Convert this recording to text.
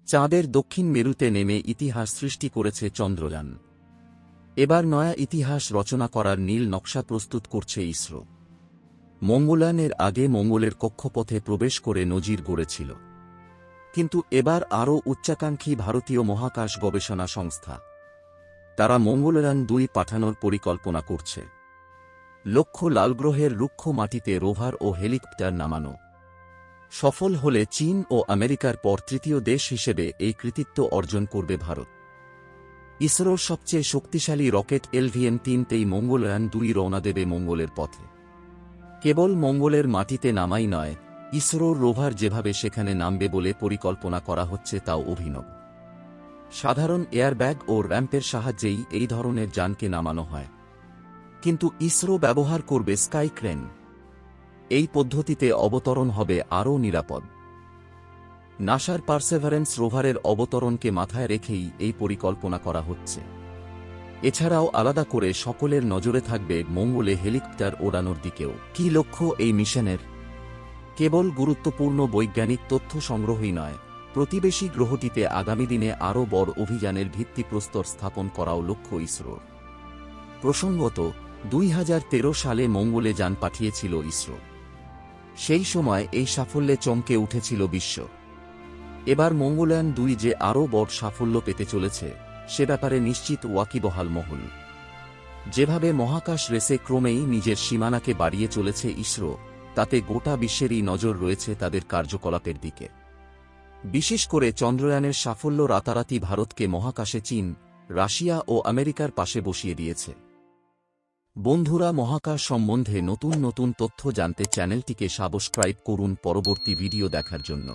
চাঁদের দক্ষিণ মেরুতে নেমে ইতিহাস সৃষ্টি করেছে চন্দ্রযান। এবার নয়া ইতিহাস রচনা করার নীল নকশা প্রস্তুত করছে ইসরো। মঙ্গলয়ানের আগে মঙ্গলের কক্ষপথে প্রবেশ করে নজির গড়েছিল, কিন্তু এবার আরও উচ্চাকাঙ্ক্ষী ভারতীয় মহাকাশ গবেষণা সংস্থা। তারা মঙ্গলয়ান-2 পাঠানোর পরিকল্পনা করছে। লক্ষ্য লালগ্রহের রুক্ষ মাটিতে রোভার ও হেলিকপ্টার নামানো। সফল হলে চীন ও আমেরিকার পর তৃতীয় দেশ হিসেবে এই কৃতিত্ব অর্জন করবে ভারত। ইসরোর সবচেয়ে শক্তিশালী রকেট LVM-3তেই মঙ্গলয়ান-2 রওনা দেবে মঙ্গলের পথে। কেবল মঙ্গলের মাটিতে নামাই নয়, ইসরোর রোভার যেভাবে সেখানে নামবে বলে পরিকল্পনা করা হচ্ছে তাও অভিনব। সাধারণ এয়ারব্যাগ ও র্যাম্পের সাহায্যেই এই ধরনের যানকে নামানো হয়, কিন্তু ইসরো ব্যবহার করবে স্কাই ক্রেন। এই পদ্ধতিতে অবতরণ হবে আরও নিরাপদ। নাসার পারসেভারেন্স রোভারের অবতরণকে মাথায় রেখেই এই পরিকল্পনা করা হচ্ছে। এছাড়াও আলাদা করে সকলের নজরে থাকবে মঙ্গলে হেলিকপ্টার ওড়ানোর দিকেও। কী লক্ষ্য এই মিশনের? কেবল গুরুত্বপূর্ণ বৈজ্ঞানিক তথ্য সংগ্রহই নয়, প্রতিবেশী গ্রহটিতে আগামী দিনে আরও বড় অভিযানের ভিত্তিপ্রস্তর স্থাপন করাও লক্ষ্য ইসরোর। প্রসঙ্গত, 2013 সালে মঙ্গলে যান পাঠিয়েছিল ইসরো। সেই সময় এই সাফল্যে চমকে উঠেছিল বিশ্ব। এবার মঙ্গলয়ান-2 যে আরও বড় সাফল্য পেতে চলেছে, সে ব্যাপারে নিশ্চিত ওয়াকিবহাল মহল। যেভাবে মহাকাশ রেসে ক্রমেই নিজের সীমানাকে বাড়িয়ে চলেছে ইসরো, তাতে গোটা বিশ্বেরই নজর রয়েছে তাদের কার্যকলাপের দিকে। বিশেষ করে চন্দ্রয়ানের সাফল্য রাতারাতি ভারতকে মহাকাশে চীন, রাশিয়া ও আমেরিকার পাশে বসিয়ে দিয়েছে। বন্ধুরা, মহাকাশ সম্বন্ধে নতুন নতুন তথ্য জানতে চ্যানেলটিকে সাবস্ক্রাইব করুন পরবর্তী ভিডিও দেখার জন্য।